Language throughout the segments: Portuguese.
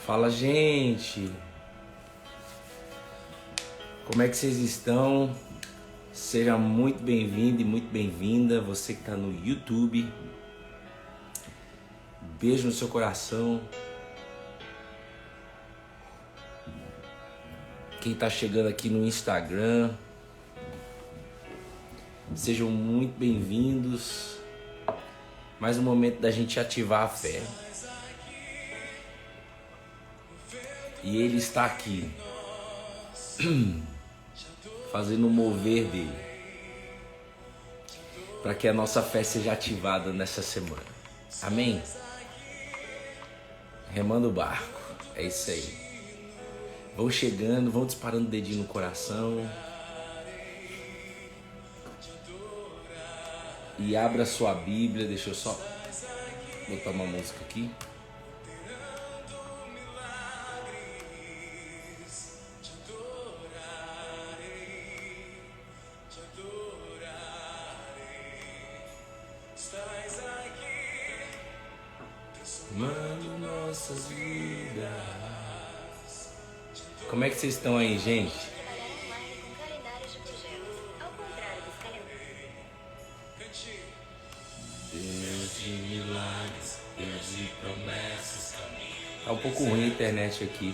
Fala, gente! Como é que vocês estão? Seja muito bem-vindo e muito bem-vinda, você que está no YouTube. Beijo no seu coração. Quem está chegando aqui no Instagram, sejam muito bem-vindos. Mais um momento da gente ativar a fé. E Ele está aqui, fazendo o mover dele, para que a nossa fé seja ativada nessa semana. Amém? Remando o barco, é isso aí. Vão chegando, vão disparando o dedinho no coração. E abra sua Bíblia, deixa eu só botar uma música aqui. Mano, nossas vidas. Como é que vocês estão aí, gente? Deus de milagres, Deus de promessas. Tá um pouco ruim a internet aqui.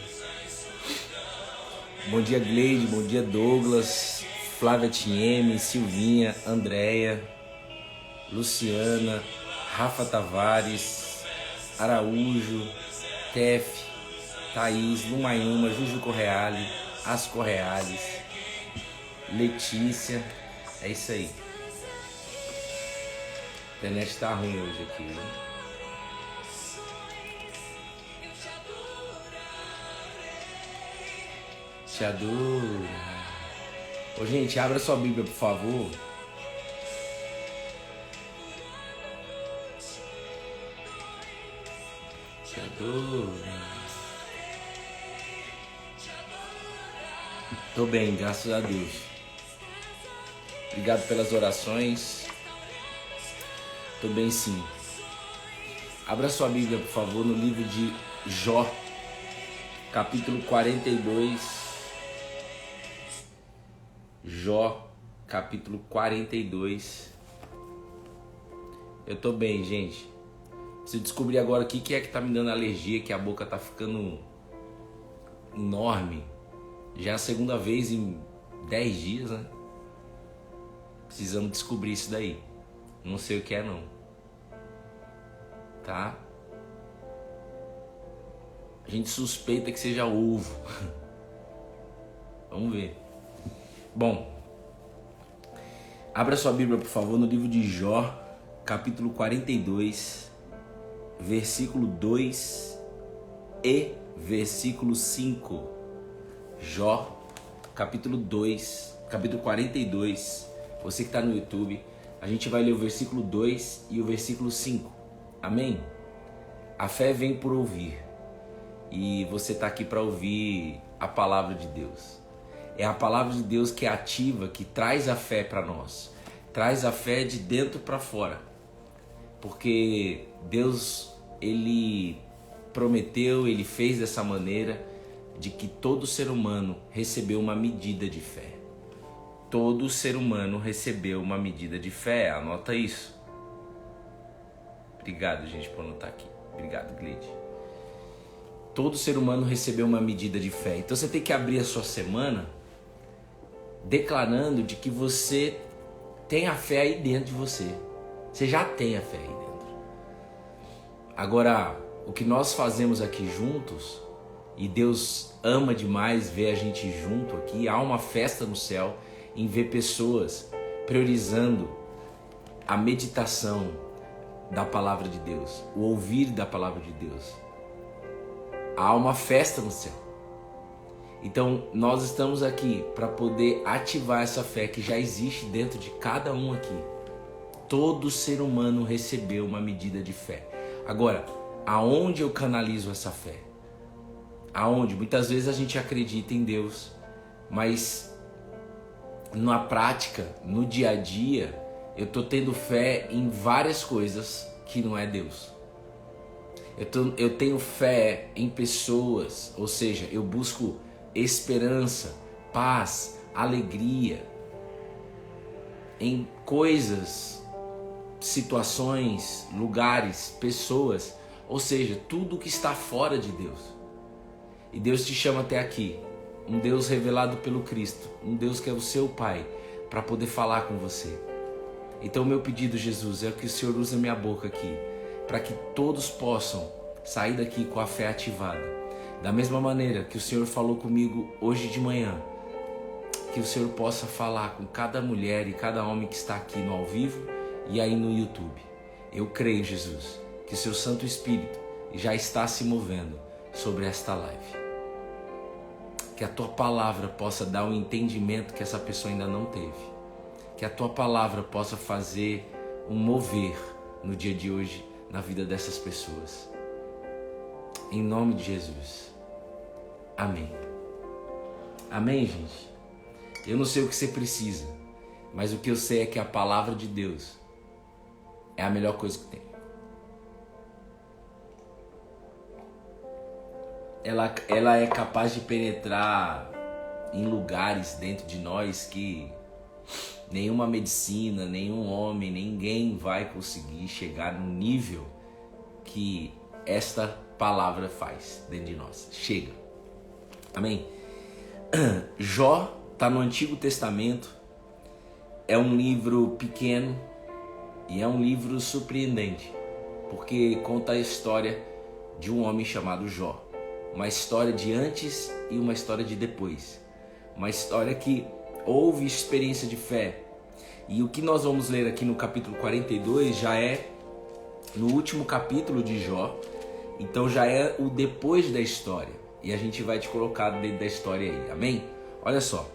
Bom dia, Gleide, bom dia, Douglas, Flávia Tieme, Silvinha, Andréia, Luciana, Rafa Tavares, Araújo, Tef, Thaís, Lumayuma, Juju Correale, As Correales, Letícia. É isso aí. A internet tá ruim hoje aqui, né? Te adoro. Ô, gente, abra sua Bíblia, por favor. Te adoro. Tô bem, graças a Deus. Obrigado pelas orações. Tô bem, sim. Abra sua Bíblia, por favor, no livro de Jó, capítulo 42. Jó, capítulo 42. Eu tô bem, gente. Preciso descobrir agora o que é que tá me dando alergia, que a boca tá ficando enorme. Já é a segunda vez em 10 dias, né? Precisamos descobrir isso daí. Não sei o que é, não. Tá? A gente suspeita que seja ovo. Vamos ver. Bom, abra sua Bíblia, por favor, no livro de Jó, capítulo 42, versículo 2 e versículo 5. Jó, capítulo 42. Você que está no YouTube, a gente vai ler o versículo 2 e o versículo 5. Amém? A fé vem por ouvir. E você está aqui para ouvir a palavra de Deus. É a palavra de Deus que é ativa, que traz a fé para nós. Traz a fé de dentro para fora. Porque Deus, Ele prometeu, Ele fez dessa maneira de que todo ser humano recebeu uma medida de fé. Todo ser humano recebeu uma medida de fé. Anota isso. Obrigado, gente, por anotar aqui. Obrigado, Gleide. Todo ser humano recebeu uma medida de fé. Então você tem que abrir a sua semana declarando de que você tem a fé aí dentro de você. Você já tem a fé aí dentro. Agora, o que nós fazemos aqui juntos, e Deus ama demais ver a gente junto aqui, há uma festa no céu em ver pessoas priorizando a meditação da palavra de Deus, o ouvir da palavra de Deus. Há uma festa no céu. Então nós estamos aqui para poder ativar essa fé que já existe dentro de cada um aqui. Todo ser humano recebeu uma medida de fé. Agora, aonde eu canalizo essa fé? Aonde? Muitas vezes a gente acredita em Deus, mas na prática, no dia a dia, eu estou tendo fé em várias coisas que não é Deus. Eu tenho fé em pessoas, ou seja, eu busco esperança, paz, alegria em coisas, situações, lugares, pessoas, ou seja, tudo que está fora de Deus. E Deus te chama até aqui, um Deus revelado pelo Cristo, um Deus que é o seu Pai, para poder falar com você. Então o meu pedido, Jesus, é que o Senhor use a minha boca aqui, para que todos possam sair daqui com a fé ativada. Da mesma maneira que o Senhor falou comigo hoje de manhã, que o Senhor possa falar com cada mulher e cada homem que está aqui no ao vivo e aí no YouTube. Eu creio, Jesus, que o seu Santo Espírito já está se movendo sobre esta live. Que a tua palavra possa dar um entendimento que essa pessoa ainda não teve. Que a tua palavra possa fazer um mover no dia de hoje na vida dessas pessoas. Em nome de Jesus. Amém. Amém, gente? Eu não sei o que você precisa, mas o que eu sei é que a palavra de Deus é a melhor coisa que tem. Ela é capaz de penetrar em lugares dentro de nós que nenhuma medicina, nenhum homem, ninguém vai conseguir chegar no nível que esta palavra faz dentro de nós. Chega. Amém? Jó está no Antigo Testamento. É um livro pequeno e é um livro surpreendente, porque conta a história de um homem chamado Jó. Uma história de antes e uma história de depois. Uma história que houve experiência de fé. E o que nós vamos ler aqui no capítulo 42 já é no último capítulo de Jó. Então já é o depois da história. E a gente vai te colocar dentro da história aí. Amém? Olha só.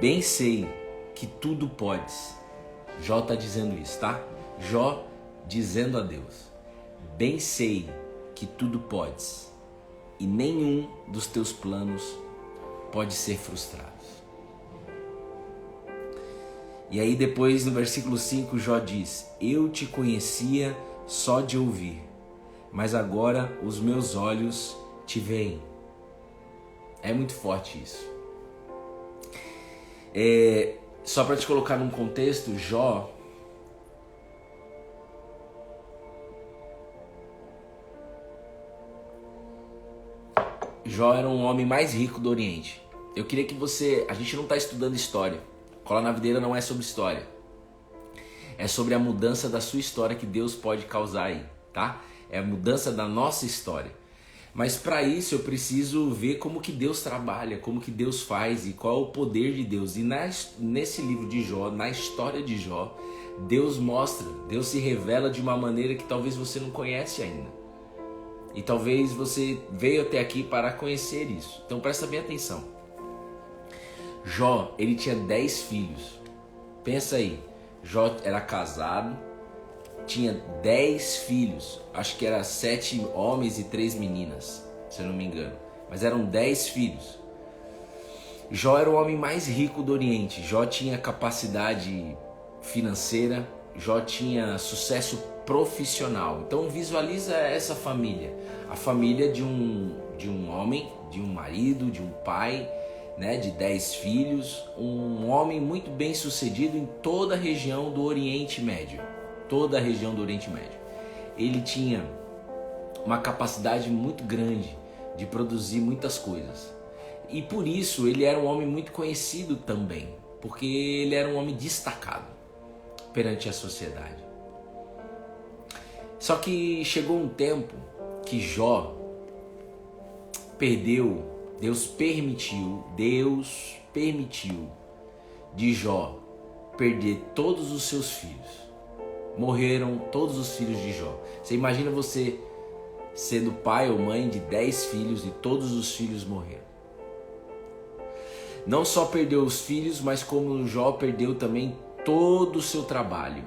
Bem sei que tudo podes. Jó está dizendo isso, tá? Jó dizendo a Deus. Bem sei que tudo podes. E nenhum dos teus planos pode ser frustrado. E aí depois no versículo 5 Jó diz: eu te conhecia só de ouvir, mas agora os meus olhos te veem. É muito forte isso. Só para te colocar num contexto, Jó era um homem mais rico do Oriente. Eu queria que a gente não está estudando história. Cola na Videira não é sobre história. É sobre a mudança da sua história que Deus pode causar aí, tá? É a mudança da nossa história. Mas para isso eu preciso ver como que Deus trabalha, como que Deus faz e qual é o poder de Deus. E nesse livro de Jó, na história de Jó, Deus mostra, Deus se revela de uma maneira que talvez você não conhece ainda. E talvez você veio até aqui para conhecer isso. Então presta bem atenção. Jó, ele tinha 10 filhos. Pensa aí, Jó era casado, tinha 10 filhos. Acho que era 7 homens e 3 meninas, se eu não me engano. Mas eram 10 filhos. Jó era o homem mais rico do Oriente. Jó tinha capacidade financeira. Jó tinha sucesso profissional. Então visualiza essa família. A família de um homem, de um marido, de um pai, né, de 10 filhos. Um homem muito bem sucedido em toda a região do Oriente Médio. Toda a região do Oriente Médio. Ele tinha uma capacidade muito grande de produzir muitas coisas. E por isso ele era um homem muito conhecido também. Porque ele era um homem destacado perante a sociedade. Só que chegou um tempo que Jó perdeu, Deus permitiu de Jó perder todos os seus filhos. Morreram todos os filhos de Jó. Você imagina você sendo pai ou mãe de 10 filhos e todos os filhos morreram. Não só perdeu os filhos, mas como Jó perdeu também todo o seu trabalho,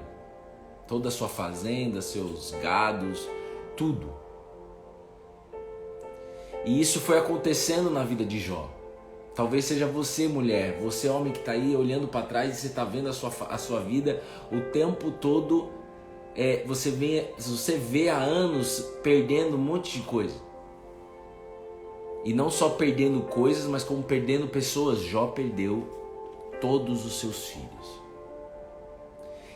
toda a sua fazenda, seus gados, tudo. E isso foi acontecendo na vida de Jó. Talvez seja você, mulher, você homem que está aí olhando para trás e você está vendo a sua vida o tempo todo você vê há anos perdendo um monte de coisa. E não só perdendo coisas, mas como perdendo pessoas. Jó perdeu todos os seus filhos.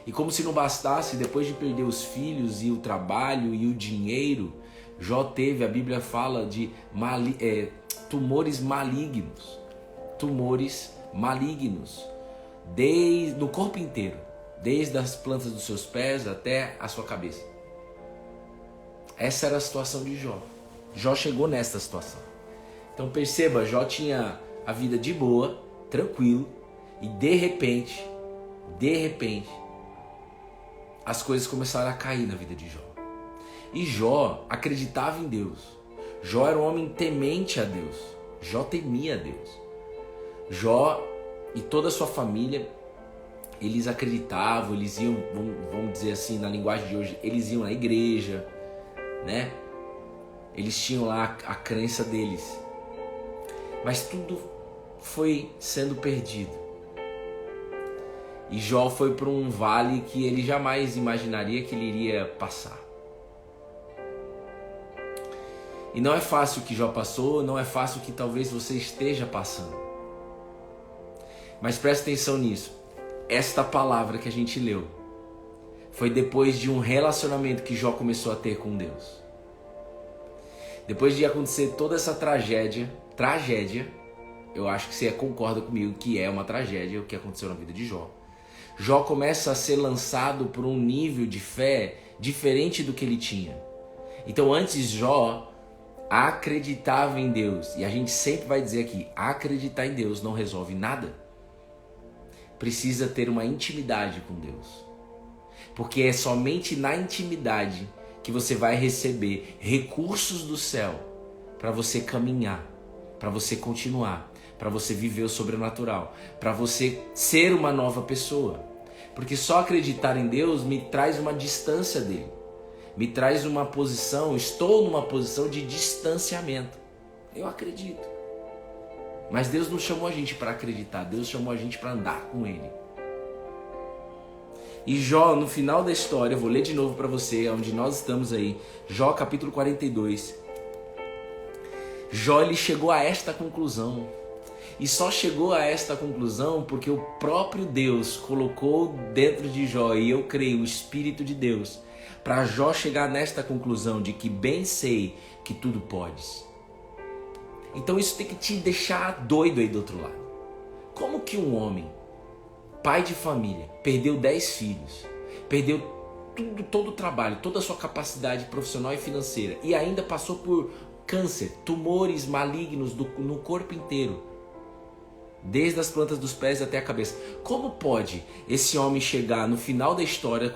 E como se não bastasse, depois de perder os filhos e o trabalho e o dinheiro, Jó teve, a Bíblia fala de tumores malignos. Tumores malignos. No corpo inteiro. Desde as plantas dos seus pés até a sua cabeça. Essa era a situação de Jó. Jó chegou nessa situação. Então perceba, Jó tinha a vida de boa, tranquilo, e de repente, as coisas começaram a cair na vida de Jó. E Jó acreditava em Deus. Jó era um homem temente a Deus. Jó temia a Deus. Jó e toda a sua família, eles acreditavam, eles iam, vamos dizer assim, na linguagem de hoje, eles iam na igreja, né? Eles tinham lá a crença deles. Mas tudo foi sendo perdido. E Jó foi para um vale que ele jamais imaginaria que ele iria passar. E não é fácil o que Jó passou, não é fácil o que talvez você esteja passando. Mas preste atenção nisso. Esta palavra que a gente leu foi depois de um relacionamento que Jó começou a ter com Deus. Depois de acontecer toda essa tragédia, eu acho que você concorda comigo que é uma tragédia o que aconteceu na vida de Jó. Jó começa a ser lançado por um nível de fé diferente do que ele tinha. Então antes Jó acreditava em Deus. E a gente sempre vai dizer aqui, acreditar em Deus não resolve nada. Precisa ter uma intimidade com Deus. Porque é somente na intimidade que você vai receber recursos do céu para você caminhar, para você continuar, para você viver o sobrenatural, para você ser uma nova pessoa. Porque só acreditar em Deus me traz uma distância dele. Me traz uma posição, estou numa posição de distanciamento. Eu acredito. Mas Deus não chamou a gente para acreditar, Deus chamou a gente para andar com Ele. E Jó, no final da história, eu vou ler de novo para você, onde nós estamos aí, Jó capítulo 42. Jó, ele chegou a esta conclusão. E só chegou a esta conclusão porque o próprio Deus colocou dentro de Jó, e eu creio, o Espírito de Deus, para Jó chegar nesta conclusão de que bem sei que tudo podes. Então isso tem que te deixar doido aí do outro lado. Como que um homem, pai de família, perdeu 10 filhos, perdeu todo o trabalho, toda a sua capacidade profissional e financeira, e ainda passou por câncer, tumores malignos no corpo inteiro, desde as plantas dos pés até a cabeça. Como pode esse homem chegar no final da história,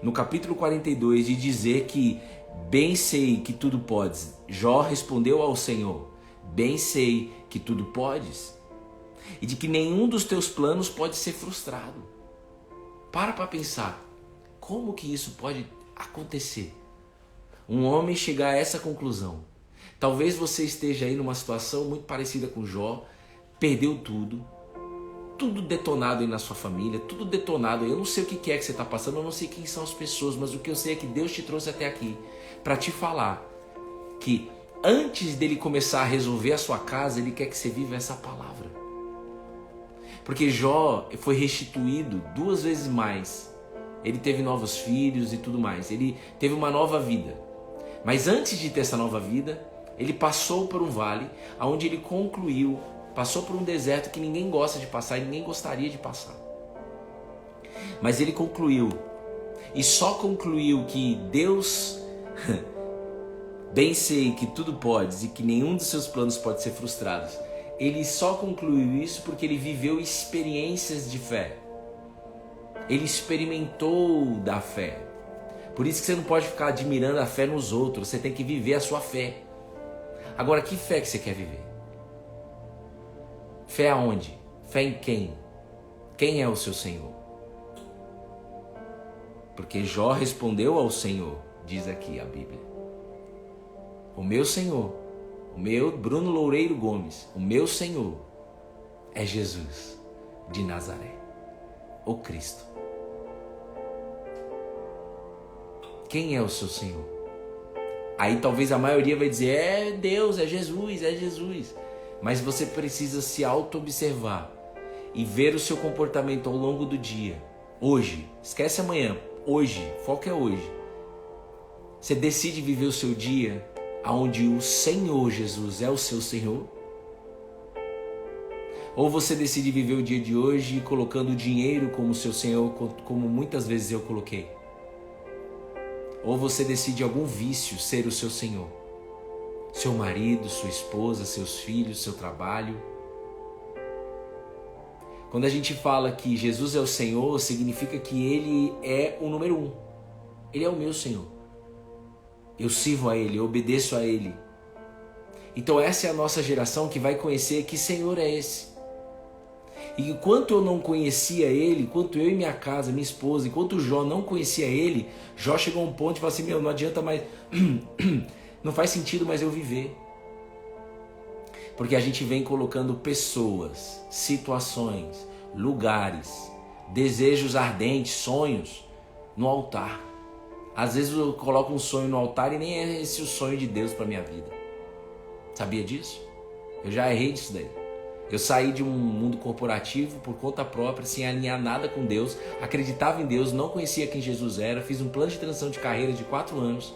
no capítulo 42, e dizer que bem sei que tudo podes? Jó respondeu ao Senhor, bem sei que tudo podes, e de que nenhum dos teus planos pode ser frustrado. Para pensar, como que isso pode acontecer? Um homem chegar a essa conclusão. Talvez você esteja aí numa situação muito parecida com Jó, perdeu tudo detonado aí na sua família, tudo detonado. Eu não sei o que é que você está passando, eu não sei quem são as pessoas, mas o que eu sei é que Deus te trouxe até aqui para te falar que antes dele começar a resolver a sua casa, ele quer que você viva essa palavra. Porque Jó foi restituído 2 vezes mais. Ele teve novos filhos e tudo mais. Ele teve uma nova vida. Mas antes de ter essa nova vida, ele passou por um vale, onde ele concluiu, passou por um deserto que ninguém gosta de passar e ninguém gostaria de passar. Mas ele concluiu. E só concluiu que Deus... Bem sei que tudo podes e que nenhum dos seus planos pode ser frustrado. Ele só concluiu isso porque ele viveu experiências de fé. Ele experimentou da fé. Por isso que você não pode ficar admirando a fé nos outros. Você tem que viver a sua fé. Agora, que fé que você quer viver? Fé aonde? Fé em quem? Quem é o seu Senhor? Porque Jó respondeu ao Senhor, diz aqui a Bíblia. O meu Senhor, o meu Bruno Loureiro Gomes, o meu Senhor é Jesus de Nazaré, o Cristo. Quem é o seu Senhor? Aí talvez a maioria vai dizer, é Deus, é Jesus, é Jesus. Mas você precisa se auto-observar e ver o seu comportamento ao longo do dia. Hoje, esquece amanhã, hoje, foco é hoje. Você decide viver o seu dia onde o Senhor Jesus é o seu Senhor? Ou você decide viver o dia de hoje colocando o dinheiro como seu Senhor, como muitas vezes eu coloquei? Ou você decide algum vício ser o seu Senhor? Seu marido, sua esposa, seus filhos, seu trabalho. Quando a gente fala que Jesus é o Senhor, significa que Ele é o número 1. Ele é o meu Senhor. Eu sirvo a Ele, eu obedeço a Ele. Então essa é a nossa geração que vai conhecer que Senhor é esse. E enquanto eu não conhecia Ele, enquanto eu e minha casa, minha esposa, enquanto Jó não conhecia Ele, Jó chegou a um ponto e falou assim, não adianta mais, não faz sentido mais eu viver. Porque a gente vem colocando pessoas, situações, lugares, desejos ardentes, sonhos no altar. Às vezes eu coloco um sonho no altar e nem é esse o sonho de Deus para minha vida. Sabia disso? Eu já errei disso daí. Eu saí de um mundo corporativo por conta própria, sem alinhar nada com Deus, acreditava em Deus, não conhecia quem Jesus era, fiz um plano de transição de carreira de 4 anos.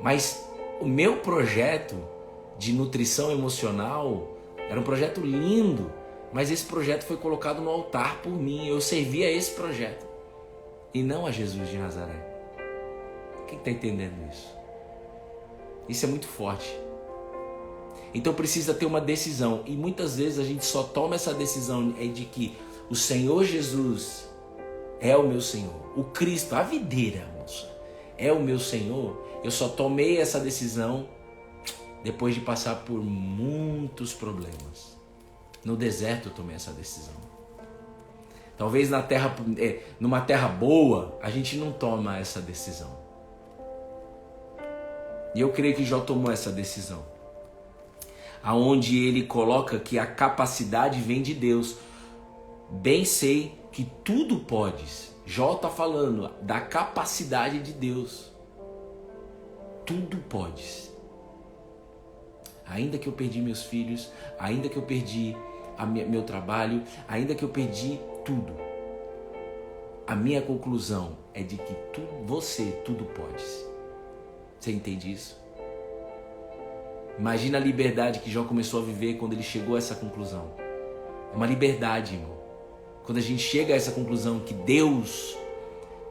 Mas o meu projeto de nutrição emocional era um projeto lindo, mas esse projeto foi colocado no altar por mim, eu servia a esse projeto e não a Jesus de Nazaré. Quem está entendendo isso? Isso é muito forte. Então precisa ter uma decisão. E muitas vezes a gente só toma essa decisão de que o Senhor Jesus é o meu Senhor. O Cristo, a videira, moça, é o meu Senhor. Eu só tomei essa decisão depois de passar por muitos problemas. No deserto eu tomei essa decisão. Talvez numa terra boa, a gente não toma essa decisão. E eu creio que Jó tomou essa decisão. Aonde ele coloca que a capacidade vem de Deus. Bem sei que tudo podes. Jó está falando da capacidade de Deus. Tudo podes. Ainda que eu perdi meus filhos, ainda que eu perdi meu trabalho, ainda que eu perdi tudo. A minha conclusão é de que você tudo podes. Você entende isso? Imagina a liberdade que Jó começou a viver quando ele chegou a essa conclusão. É uma liberdade, irmão. Quando a gente chega a essa conclusão que Deus,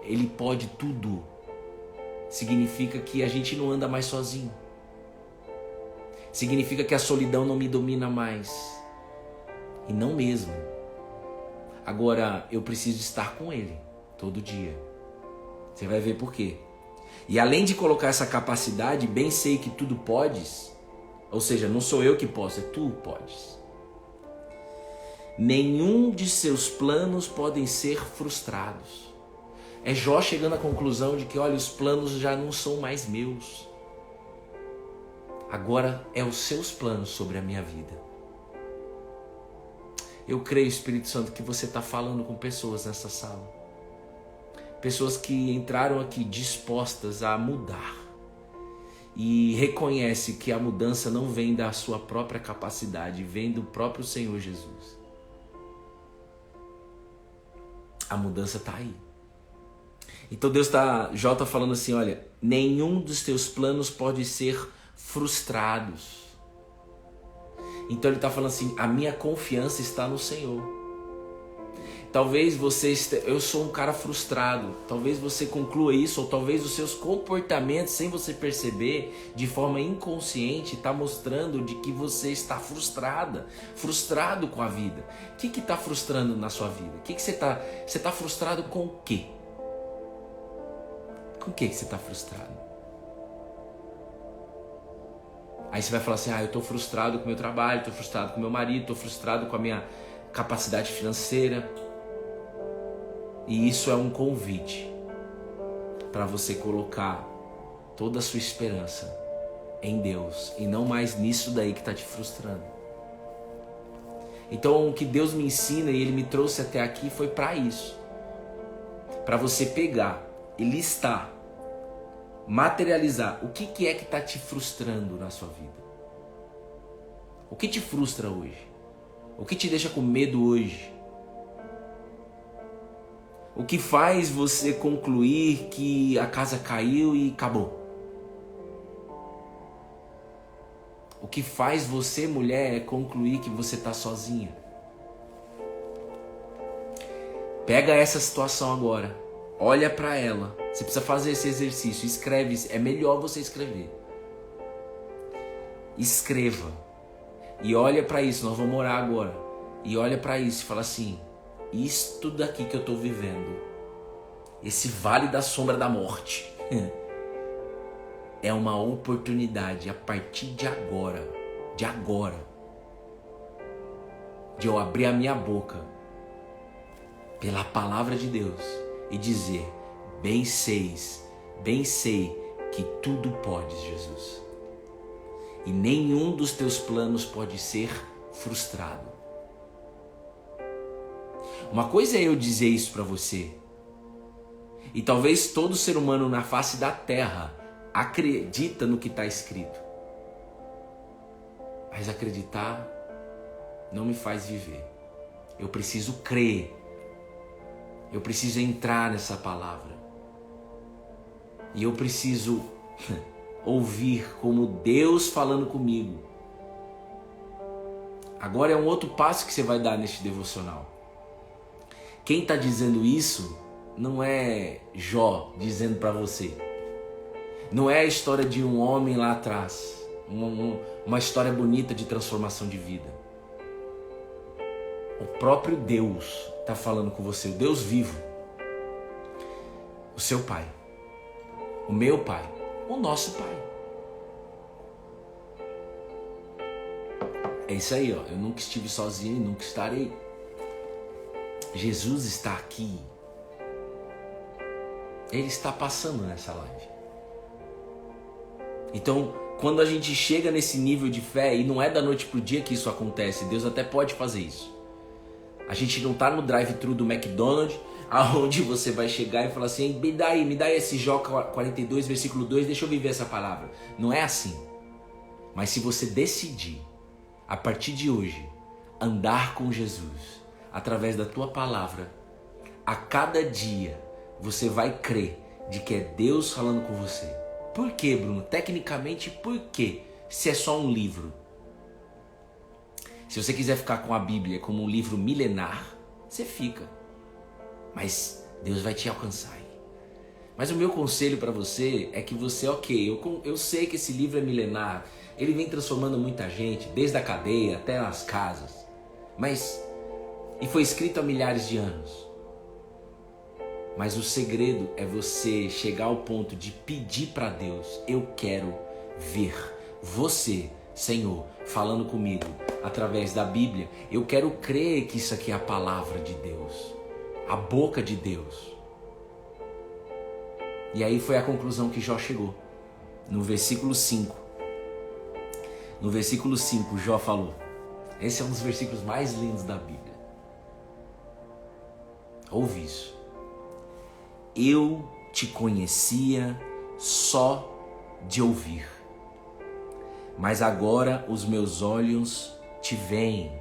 Ele pode tudo, significa que a gente não anda mais sozinho. Significa que a solidão não me domina mais. E não mesmo. Agora, eu preciso estar com Ele todo dia. Você vai ver por quê. E além de colocar essa capacidade, bem sei que tudo podes. Ou seja, não sou eu que posso, é tu podes. Nenhum de seus planos podem ser frustrados. É Jó chegando à conclusão de que, olha, os planos já não são mais meus. Agora é os seus planos sobre a minha vida. Eu creio, Espírito Santo, que você está falando com pessoas nessa sala. Pessoas que entraram aqui dispostas a mudar. E reconhece que a mudança não vem da sua própria capacidade, vem do próprio Senhor Jesus. A mudança está aí. Então Jó está falando assim, olha, nenhum dos teus planos pode ser frustrados. Então ele está falando assim, a minha confiança está no Senhor. Talvez eu sou um cara frustrado, talvez você conclua isso, ou talvez os seus comportamentos, sem você perceber, de forma inconsciente, está mostrando de que você está frustrado com a vida. O que está frustrando na sua vida? Você está frustrado com o quê? Com o que você está frustrado? Aí você vai falar assim, eu estou frustrado com o meu trabalho, estou frustrado com o meu marido, estou frustrado com a minha capacidade financeira. E isso é um convite para você colocar toda a sua esperança em Deus e não mais nisso daí que está te frustrando. Então o que Deus me ensina e Ele me trouxe até aqui foi para isso. Para você pegar e listar, materializar o que é que está te frustrando na sua vida. O que te frustra hoje? O que te deixa com medo hoje? O que faz você concluir que a casa caiu e acabou? O que faz você, mulher, concluir que você está sozinha? Pega essa situação agora, olha para ela. Você precisa fazer esse exercício, escreve, é melhor você escrever. Escreva e olha para isso, nós vamos orar agora. E olha para isso e fala assim, isto daqui que eu estou vivendo, esse vale da sombra da morte, é uma oportunidade a partir de agora, de eu abrir a minha boca pela palavra de Deus e dizer, bem sei que tudo podes, Jesus. E nenhum dos teus planos pode ser frustrado. Uma coisa é eu dizer isso para você, e talvez todo ser humano na face da terra acredita no que está escrito. Mas acreditar não me faz viver. Eu preciso crer. Eu preciso entrar nessa palavra. E eu preciso ouvir como Deus falando comigo. Agora é um outro passo que você vai dar neste devocional. Quem está dizendo isso não é Jó dizendo para você. Não é a história de um homem lá atrás. Uma história bonita de transformação de vida. O próprio Deus está falando com você. O Deus vivo. O seu pai. O meu pai. O nosso pai. É isso aí, ó. Eu nunca estive sozinho e nunca estarei. Jesus está aqui. Ele está passando nessa live. Então, quando a gente chega nesse nível de fé, e não é da noite pro dia que isso acontece, Deus até pode fazer isso. A gente não tá no drive-thru do McDonald's, aonde você vai chegar e falar assim, me dá aí esse Jó 42, versículo 2, deixa eu viver essa palavra. Não é assim. Mas se você decidir, a partir de hoje, andar com Jesus, através da tua palavra, a cada dia você vai crer de que é Deus falando com você. Por quê, Bruno? Tecnicamente, por quê? Se é só um livro. Se você quiser ficar com a Bíblia como um livro milenar, você fica. Mas Deus vai te alcançar aí. Mas o meu conselho para você é que você, eu sei que esse livro é milenar, ele vem transformando muita gente, desde a cadeia até nas casas. E foi escrito há milhares de anos. Mas o segredo é você chegar ao ponto de pedir para Deus, eu quero ver você, Senhor, falando comigo através da Bíblia. Eu quero crer que isso aqui é a palavra de Deus, a boca de Deus. E aí foi a conclusão que Jó chegou. No versículo 5. No versículo 5, Jó falou. Esse é um dos versículos mais lindos da Bíblia. Ouve isso. Eu te conhecia só de ouvir, mas agora os meus olhos te veem.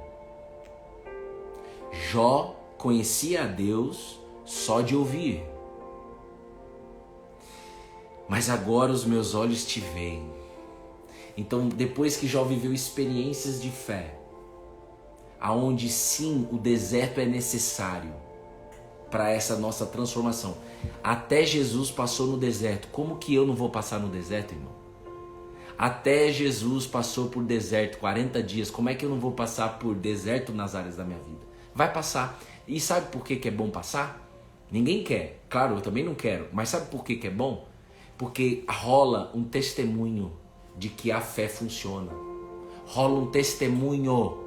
Jó conhecia a Deus só de ouvir, mas agora os meus olhos te veem. Então, depois que Jó viveu experiências de fé, aonde sim o deserto é necessário para essa nossa transformação. Até Jesus passou no deserto. Como que eu não vou passar no deserto, irmão? Até Jesus passou por deserto 40 dias. Como é que eu não vou passar por deserto nas áreas da minha vida? Vai passar. E sabe por que é bom passar? Ninguém quer. Claro, eu também não quero. Mas sabe por que é bom? Porque rola um testemunho de que a fé funciona. Rola um testemunho.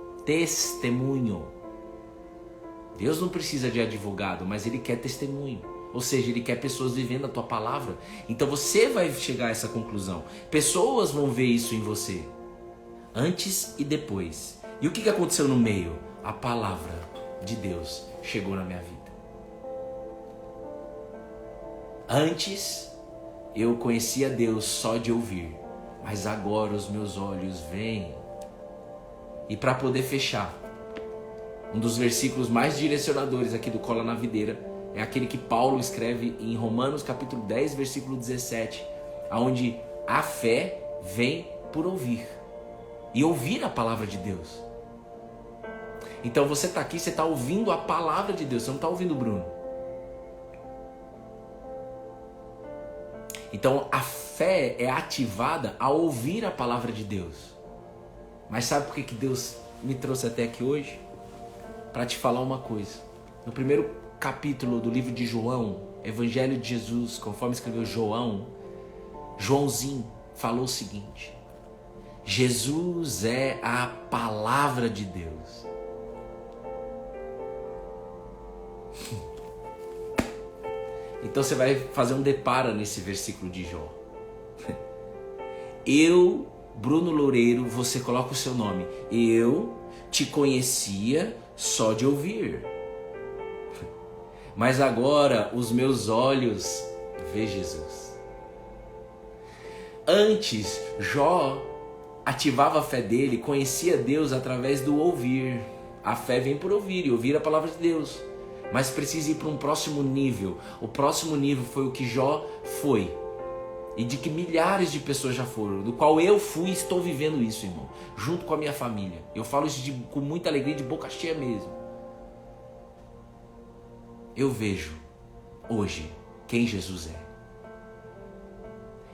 Deus não precisa de advogado, mas Ele quer testemunho. Ou seja, Ele quer pessoas vivendo a tua palavra. Então você vai chegar a essa conclusão. Pessoas vão ver isso em você. Antes e depois. E o que aconteceu no meio? A palavra de Deus chegou na minha vida. Antes eu conhecia Deus só de ouvir, mas agora os meus olhos veem. E para poder fechar, um dos versículos mais direcionadores aqui do Cola na Videira é aquele que Paulo escreve em Romanos capítulo 10, versículo 17, onde a fé vem por ouvir. E ouvir a palavra de Deus. Então você está aqui, você está ouvindo a palavra de Deus, você não está ouvindo o Bruno. Então a fé é ativada ao ouvir a palavra de Deus. Mas sabe por que Deus me trouxe até aqui hoje? Para te falar uma coisa. No primeiro capítulo do livro de João, Evangelho de Jesus, conforme escreveu João, Joãozinho falou o seguinte: Jesus é a palavra de Deus. Então você vai fazer um deparo nesse versículo de Jó. Eu, Bruno Loureiro, você coloca o seu nome. Eu te conhecia só de ouvir. Mas agora os meus olhos vê Jesus. Antes, Jó ativava a fé dele, conhecia Deus através do ouvir. A fé vem por ouvir e ouvir a palavra de Deus. Mas precisa ir para um próximo nível. O próximo nível foi o que Jó foi. E de que milhares de pessoas já foram. Do qual eu fui e estou vivendo isso, irmão. Junto com a minha família. Eu falo isso com muita alegria, de boca cheia mesmo. Eu vejo hoje quem Jesus é.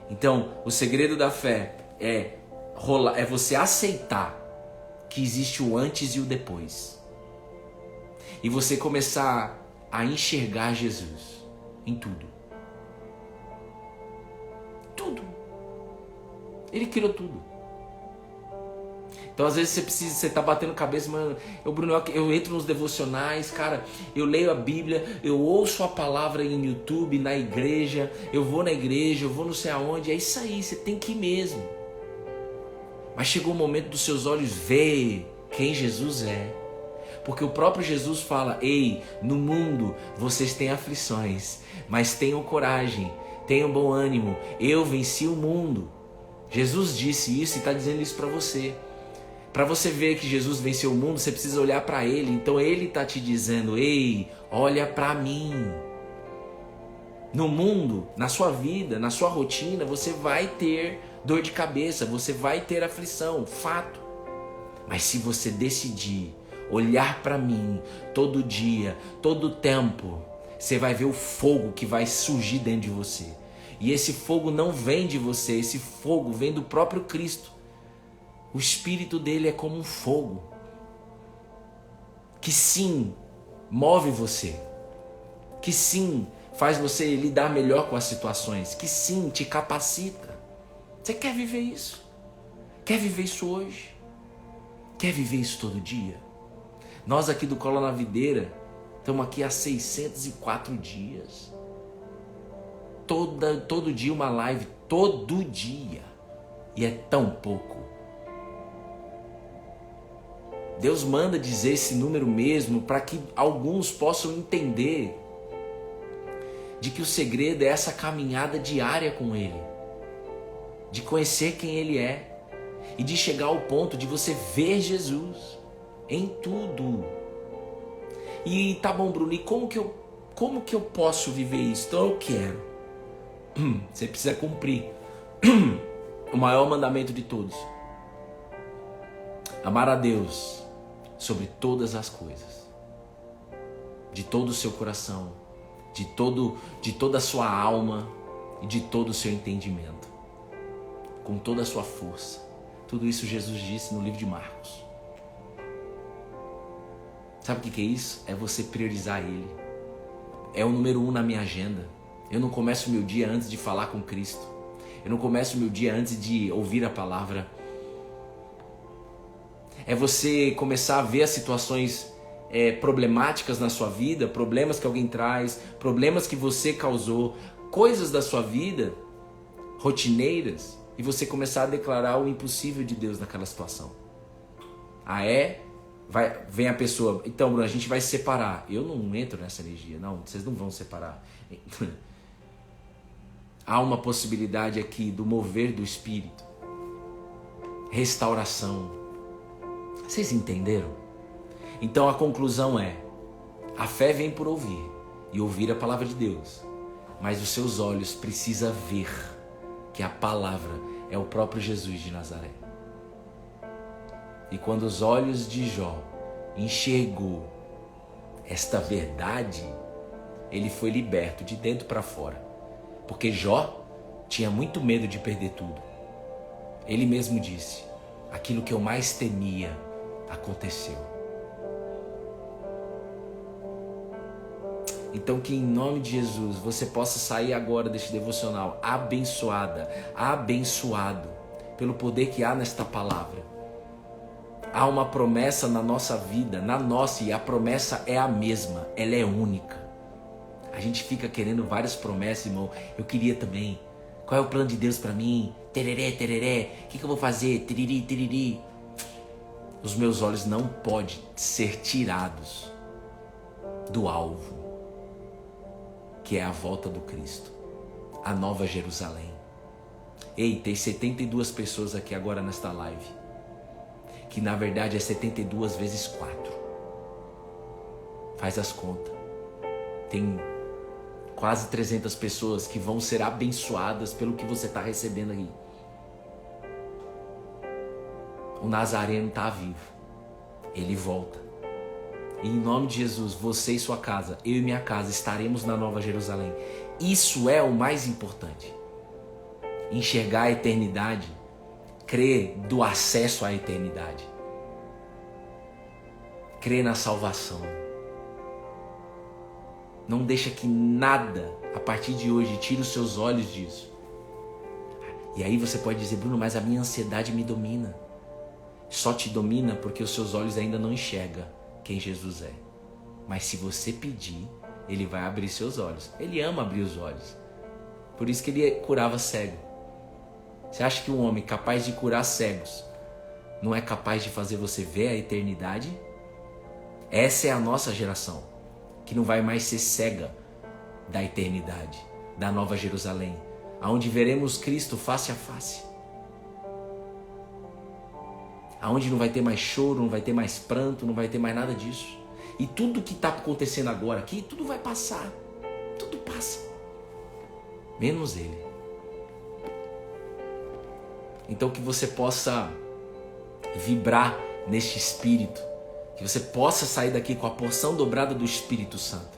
Então, o segredo da fé é você aceitar que existe o antes e o depois. E você começar a enxergar Jesus em tudo. Tudo. Ele criou tudo. Então às vezes você tá batendo cabeça, mano, Bruno, eu entro nos devocionais, cara, eu leio a Bíblia, eu ouço a palavra em YouTube, na igreja, eu vou na igreja, eu vou não sei aonde, é isso aí, você tem que ir mesmo. Mas chegou o momento dos seus olhos ver quem Jesus é. Porque o próprio Jesus fala: ei, no mundo vocês têm aflições, mas tenham coragem, tenham bom ânimo, eu venci o mundo. Jesus disse isso e está dizendo isso para você. Para você ver que Jesus venceu o mundo, você precisa olhar para Ele. Então Ele está te dizendo: ei, olha para mim. No mundo, na sua vida, na sua rotina, você vai ter dor de cabeça, você vai ter aflição, fato. Mas se você decidir olhar para mim todo dia, todo tempo, você vai ver o fogo que vai surgir dentro de você. E esse fogo não vem de você, esse fogo vem do próprio Cristo. O Espírito dele é como um fogo que sim, move você, que sim, faz você lidar melhor com as situações, que sim, te capacita. Você quer viver isso? Quer viver isso hoje? Quer viver isso todo dia? Nós aqui do Cola na Videira estamos aqui há 604 dias. Todo dia uma live, todo dia. E é tão pouco. Deus manda dizer esse número mesmo para que alguns possam entender de que o segredo é essa caminhada diária com Ele. De conhecer quem Ele é. E de chegar ao ponto de você ver Jesus em tudo. E tá bom, Bruno, e como que eu posso viver isso? Então eu quero. Você precisa cumprir o maior mandamento de todos. Amar a Deus sobre todas as coisas. De todo o seu coração, de toda a sua alma e de todo o seu entendimento. Com toda a sua força. Tudo isso Jesus disse no livro de Marcos. Sabe o que é isso? É você priorizar Ele. É o número 1 na minha agenda. Eu não começo o meu dia antes de falar com Cristo. Eu não começo o meu dia antes de ouvir a palavra. É você começar a ver as situações problemáticas na sua vida, problemas que alguém traz, problemas que você causou, coisas da sua vida, rotineiras, e você começar a declarar o impossível de Deus naquela situação. Vem a pessoa, então Bruno, a gente vai se separar. Eu não entro nessa energia, não, vocês não vão se separar. Há uma possibilidade aqui do mover do Espírito. Restauração. Vocês entenderam? Então a conclusão é: a fé vem por ouvir, e ouvir a palavra de Deus. Mas os seus olhos precisam ver que a palavra é o próprio Jesus de Nazaré. E quando os olhos de Jó enxergou esta verdade, ele foi liberto de dentro para fora. Porque Jó tinha muito medo de perder tudo. Ele mesmo disse: aquilo que eu mais temia aconteceu. Então que em nome de Jesus você possa sair agora deste devocional abençoada, abençoado pelo poder que há nesta palavra. Há uma promessa na nossa vida, na nossa, e a promessa é a mesma, ela é única. A gente fica querendo várias promessas, irmão. Eu queria também. Qual é o plano de Deus para mim? Tereré, tereré. O que eu vou fazer? Tiriri, tiriri. Os meus olhos não podem ser tirados do alvo, que é a volta do Cristo, a Nova Jerusalém. Ei, tem 72 pessoas aqui agora nesta live, que na verdade é 72 vezes 4. Faz as contas. Tem quase 300 pessoas que vão ser abençoadas pelo que você está recebendo aqui. O Nazareno está vivo. Ele volta. E em nome de Jesus, você e sua casa, eu e minha casa, estaremos na Nova Jerusalém. Isso é o mais importante. Enxergar a eternidade, crer do acesso à eternidade. Crer na salvação. Não deixa que nada, a partir de hoje, tire os seus olhos disso. E aí você pode dizer: Bruno, mas a minha ansiedade me domina. Só te domina porque os seus olhos ainda não enxergam quem Jesus é. Mas se você pedir, Ele vai abrir seus olhos. Ele ama abrir os olhos. Por isso que Ele curava cego. Você acha que um homem capaz de curar cegos não é capaz de fazer você ver a eternidade? Essa é a nossa geração, que não vai mais ser cega da eternidade, da Nova Jerusalém, aonde veremos Cristo face a face, aonde não vai ter mais choro, não vai ter mais pranto, não vai ter mais nada disso. E tudo que está acontecendo agora aqui, tudo vai passar, tudo passa, menos Ele. Então que você possa vibrar neste Espírito, que você possa sair daqui com a porção dobrada do Espírito Santo,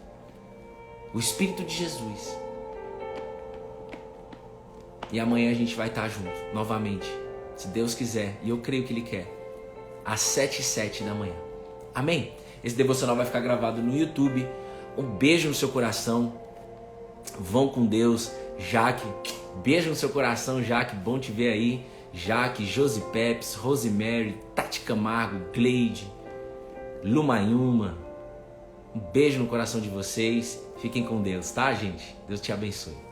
o Espírito de Jesus. E amanhã a gente vai estar junto, novamente, se Deus quiser, e eu creio que Ele quer, às 7h07 da manhã. Amém? Esse devocional vai ficar gravado no YouTube. Um beijo no seu coração. Vão com Deus. Jaque, beijo no seu coração, Jaque, bom te ver aí. Jaque, Josi Peps, Rosemary, Tati Camargo, Gleide, Lumayuma. Um beijo no coração de vocês. Fiquem com Deus, tá, gente? Deus te abençoe.